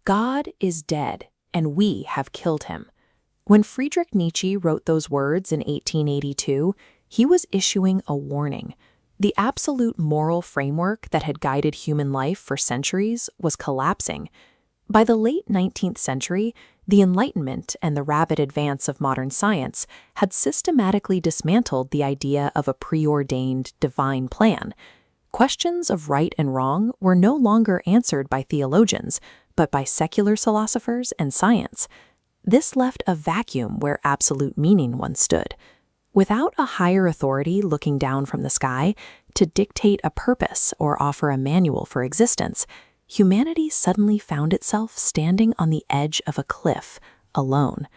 God is dead, and we have killed him. When Friedrich Nietzsche wrote those words in 1882, he was issuing a warning. The absolute moral framework that had guided human life for centuries was collapsing. By the late 19th century, the Enlightenment and the rapid advance of modern science had systematically dismantled the idea of a preordained divine plan. Questions of right and wrong were no longer answered by theologians, but by secular philosophers and science. This left a vacuum where absolute meaning once stood. Without a higher authority looking down from the sky to dictate a purpose or offer a manual for existence, humanity suddenly found itself standing on the edge of a cliff, alone.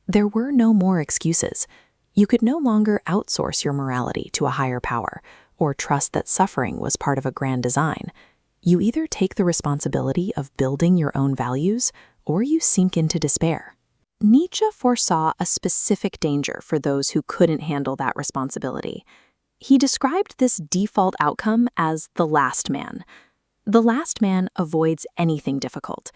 There were no more excuses. You could no longer outsource your morality to a higher power or trust that suffering was part of a grand design. You either take the responsibility of building your own values or you sink into despair. Nietzsche foresaw a specific danger for those who couldn't handle that responsibility. He described this default outcome as the last man. The last man avoids anything difficult.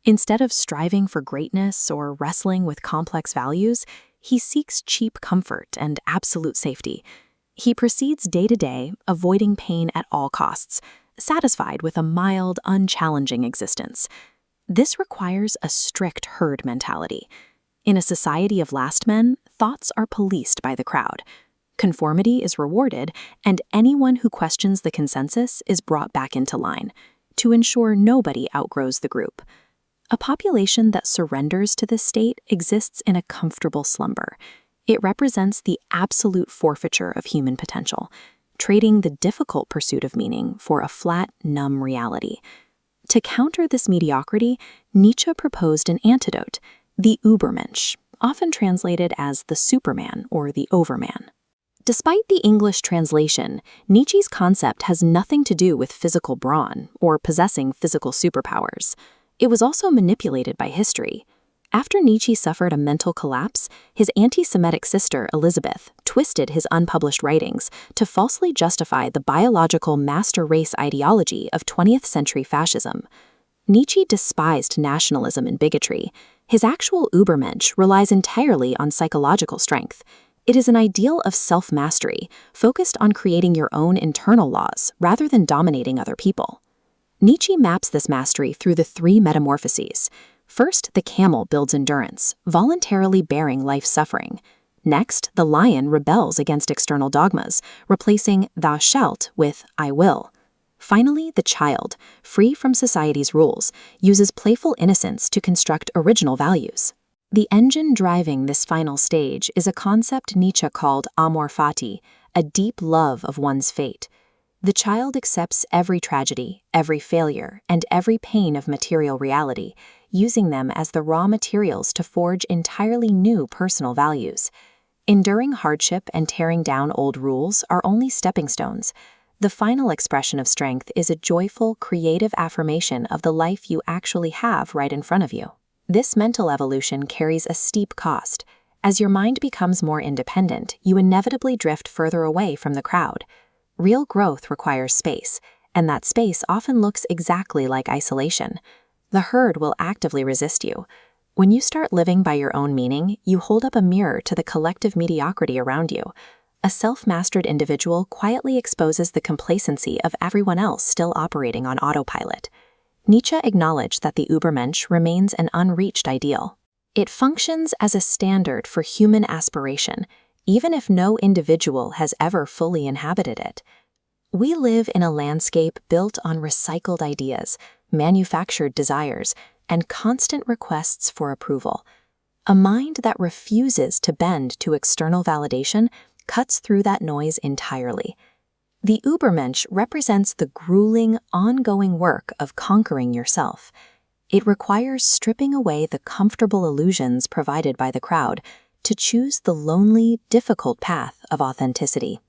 Instead of striving for greatness or wrestling with complex values, he seeks cheap comfort and absolute safety. He proceeds day to day, avoiding pain at all costs, satisfied with a mild, unchallenging existence. This requires a strict herd mentality. In a society of last men, thoughts are policed by the crowd. Conformity is rewarded, and anyone who questions the consensus is brought back into line, to ensure nobody outgrows the group. A population that surrenders to this state exists in a comfortable slumber. It represents the absolute forfeiture of human potential, trading the difficult pursuit of meaning for a flat, numb reality. To counter this mediocrity, Nietzsche proposed an antidote, the Übermensch, often translated as the Superman or the Overman. Despite the English translation, Nietzsche's concept has nothing to do with physical brawn or possessing physical superpowers. It was also manipulated by history. After Nietzsche suffered a mental collapse, his anti-Semitic sister, Elizabeth, twisted his unpublished writings to falsely justify the biological master race ideology of 20th century fascism. Nietzsche despised nationalism and bigotry. His actual Übermensch relies entirely on psychological strength. It is an ideal of self-mastery, focused on creating your own internal laws rather than dominating other people. Nietzsche maps this mastery through the three metamorphoses. First, the camel builds endurance, voluntarily bearing life's suffering. Next, the lion rebels against external dogmas, replacing "thou shalt" with "I will." Finally, the child, free from society's rules, uses playful innocence to construct original values. The engine driving this final stage is a concept Nietzsche called amor fati, a deep love of one's fate. The child accepts every tragedy, every failure, and every pain of material reality, using them as the raw materials to forge entirely new personal values. Enduring hardship and tearing down old rules are only stepping stones. The final expression of strength is a joyful, creative affirmation of the life you actually have right in front of you. This mental evolution carries a steep cost. As your mind becomes more independent, you inevitably drift further away from the crowd. Real growth requires space, and that space often looks exactly like isolation. The herd will actively resist you. When you start living by your own meaning, you hold up a mirror to the collective mediocrity around you. A self-mastered individual quietly exposes the complacency of everyone else still operating on autopilot. Nietzsche acknowledged that the Übermensch remains an unreached ideal. It functions as a standard for human aspiration, even if no individual has ever fully inhabited it. We live in a landscape built on recycled ideas, manufactured desires, and constant requests for approval. A mind that refuses to bend to external validation cuts through that noise entirely. The Übermensch represents the grueling, ongoing work of conquering yourself. It requires stripping away the comfortable illusions provided by the crowd to choose the lonely, difficult path of authenticity.